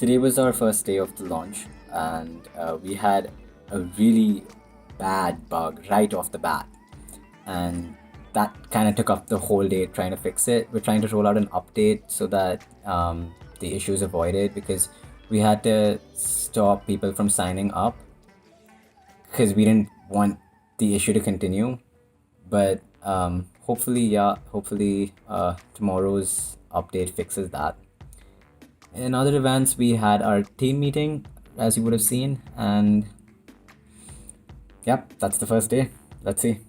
Today was our first day of the launch, and we had a really bad bug right off the bat. And that kind of took up the whole day trying to fix it. We're trying to roll out an update so that the issue is avoided because we had to stop people from signing up because we didn't want the issue to continue. But hopefully, tomorrow's update fixes that. In other events, we had our team meeting, as you would have seen, and yep, that's the first day. Let's see.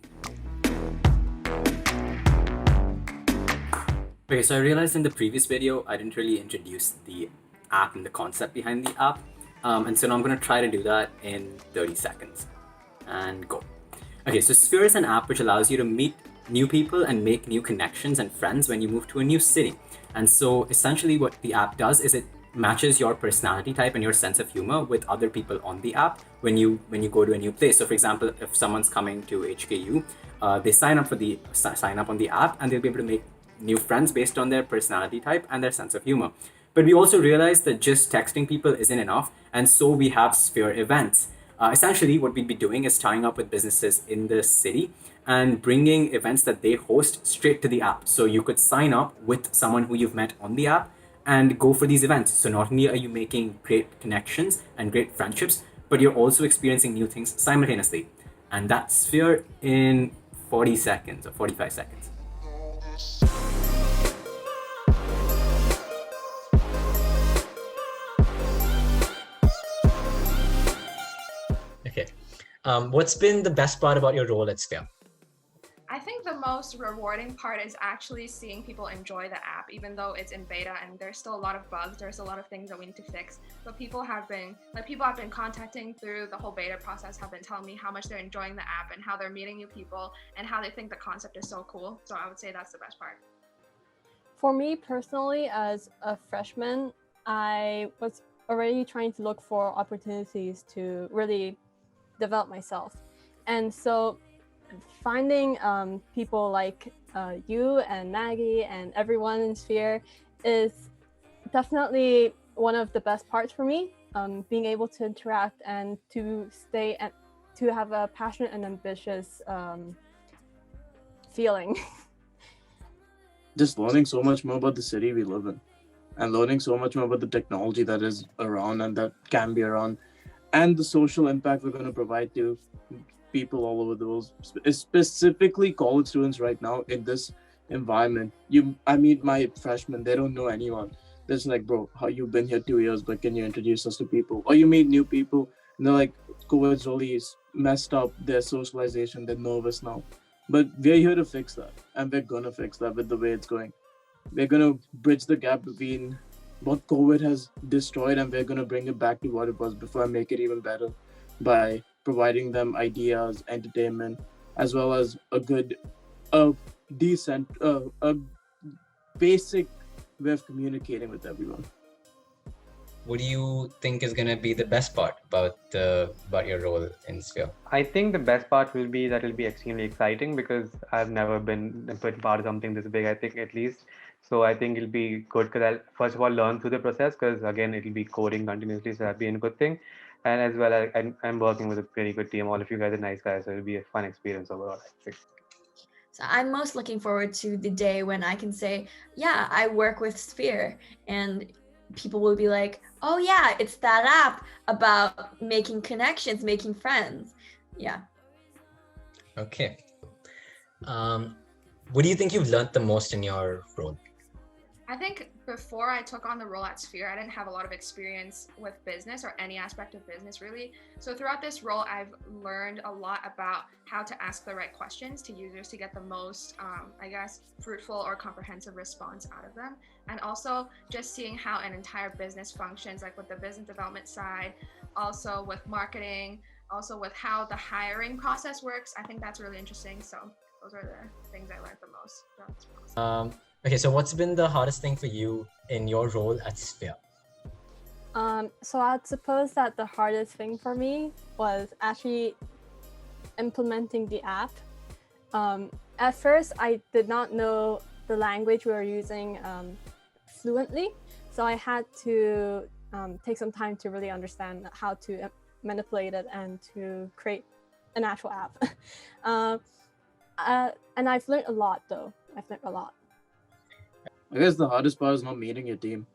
Okay, so I realized in the previous video, I didn't really introduce the app and the concept behind the app. And so now I'm going to try to do that in 30 seconds. And go. Okay, so Sphere is an app which allows you to meet new people and make new connections and friends when you move to a new city. And so essentially what the app does is it matches your personality type and your sense of humor with other people on the app when you go to a new place. So for example, if someone's coming to HKU, they sign up on the app and they'll be able to make new friends based on their personality type and their sense of humor. But we also realized that just texting people isn't enough, and so we have Sphere events. Essentially, what we'd be doing is tying up with businesses in the city and bringing events that they host straight to the app. So you could sign up with someone who you've met on the app and go for these events. So not only are you making great connections and great friendships, but you're also experiencing new things simultaneously. And that's Sphere in 40 seconds or 45 seconds. Okay. What's been the best part about your role at Sphere? I think the most rewarding part is actually seeing people enjoy the app, even though it's in beta and there's still a lot of bugs, there's a lot of things that we need to fix. But people have been contacting through the whole beta process, have been telling me how much they're enjoying the app and how they're meeting new people and how they think the concept is so cool. So I would say that's the best part. For me personally, as a freshman, I was already trying to look for opportunities to really develop myself. And so finding people like you and Maggie and everyone in Sphere is definitely one of the best parts for me. Being able to interact and to stay and to have a passionate and ambitious feeling. Just learning so much more about the city we live in and learning so much more about the technology that is around and that can be around and the social impact we're going to provide to people all over the world, specifically college students right now in this environment. I meet my freshmen, they don't know anyone. They're just like, bro, how you've been here 2 years, but can you introduce us to people? Or you meet new people and they're like, COVID's really messed up their socialization, they're nervous now. But we're here to fix that, and we're gonna fix that with the way it's going. We're gonna bridge the gap between what COVID has destroyed, and we're gonna bring it back to what it was before and make it even better by providing them ideas, entertainment, as well as a basic way of communicating with everyone. What do you think is going to be the best part about your role in Sphere? I think the best part will be that it'll be extremely exciting because I've never been part of something this big, I think, at least. So I think it'll be good because I'll first of all learn through the process, because again, it'll be coding continuously, so that'll be a good thing. And as well, I'm working with a pretty good team. All of you guys are nice guys, so it'll be a fun experience overall, I think. So I'm most looking forward to the day when I can say, yeah, I work with Sphere, and people will be like, oh yeah, it's that app about making connections, making friends. Yeah. Okay. What do you think you've learned the most in your role? I think before I took on the role at Sphere, I didn't have a lot of experience with business or any aspect of business really. So throughout this role, I've learned a lot about how to ask the right questions to users to get the most, fruitful or comprehensive response out of them. And also just seeing how an entire business functions, like with the business development side, also with marketing, also with how the hiring process works. I think that's really interesting. So those are the things I learned the most throughout this process. Okay, so what's been the hardest thing for you in your role at Sphere? So I'd suppose that the hardest thing for me was actually implementing the app. At first, I did not know the language we were using fluently, so I had to take some time to really understand how to manipulate it and to create an actual app. And I've learned a lot, though. I've learned a lot. I guess the hardest part is not meeting your team.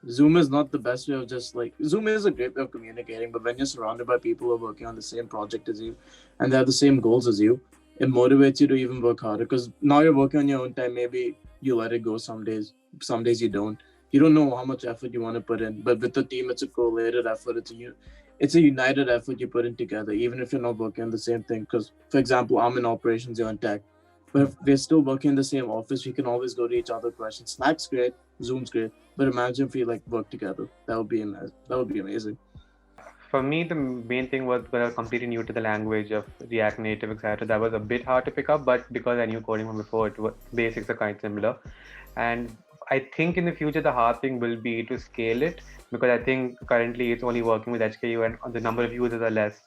Zoom is not the best way of just like, Zoom is a great way of communicating, but when you're surrounded by people who are working on the same project as you and they have the same goals as you, it motivates you to even work harder, because now you're working on your own time. Maybe you let it go some days you don't. You don't know how much effort you want to put in, but with the team, it's a correlated effort. It's a united effort you put in together, even if you're not working on the same thing. Because, for example, I'm in operations, you're in tech. But if we're still working in the same office, we can always go to each other questions. Slack's great, Zoom's great, but imagine if we like work together. That would be amazing. That would be amazing. For me, the main thing was when I was completely new to the language of React Native, etc. That was a bit hard to pick up, but because I knew coding from before, basics are kind of similar. And I think in the future, the hard thing will be to scale it, because I think currently it's only working with HKU and the number of users are less.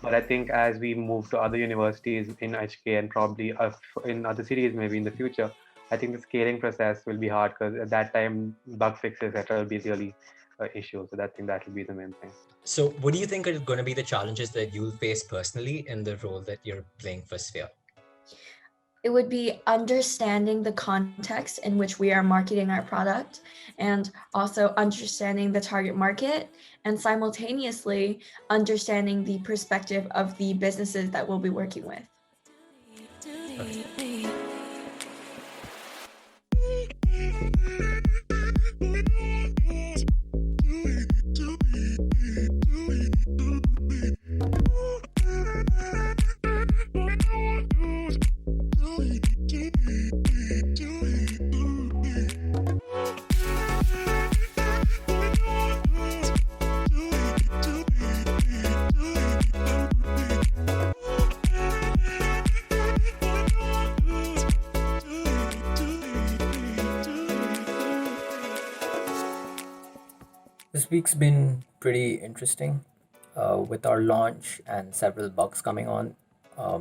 But I think as we move to other universities in HK and probably in other cities maybe in the future, I think the scaling process will be hard, because at that time, bug fixes, etc. will be really issue. So I think that will be the main thing. So what do you think are going to be the challenges that you'll face personally in the role that you're playing for Sphere? It would be understanding the context in which we are marketing our product, and also understanding the target market, and simultaneously understanding the perspective of the businesses that we'll be working with. Okay. This week's been pretty interesting. With our launch and several bugs coming on,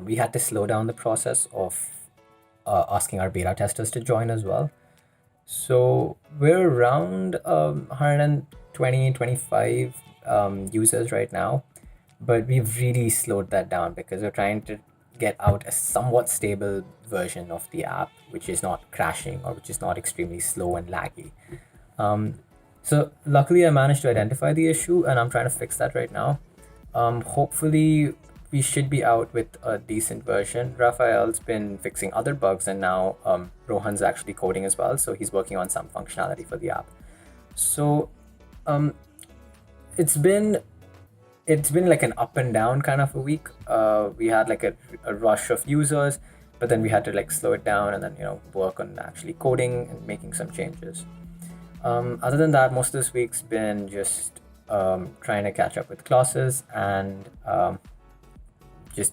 we had to slow down the process of asking our beta testers to join as well. So we're around 120, 25 users right now, but we've really slowed that down because we're trying to get out a somewhat stable version of the app, which is not crashing or which is not extremely slow and laggy. So luckily I managed to identify the issue and I'm trying to fix that right now. Hopefully we should be out with a decent version. Raphael's been fixing other bugs and now Rohan's actually coding as well. So he's working on some functionality for the app. So it's been like an up and down kind of a week. We had like a rush of users, but then we had to like slow it down and then, work on actually coding and making some changes. Other than that, most of this week's been just trying to catch up with classes and just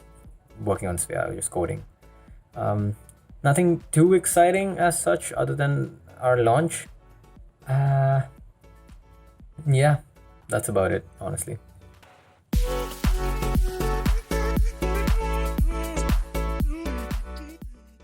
working on Sphere, just coding. Nothing too exciting as such other than our launch. Yeah, that's about it, honestly.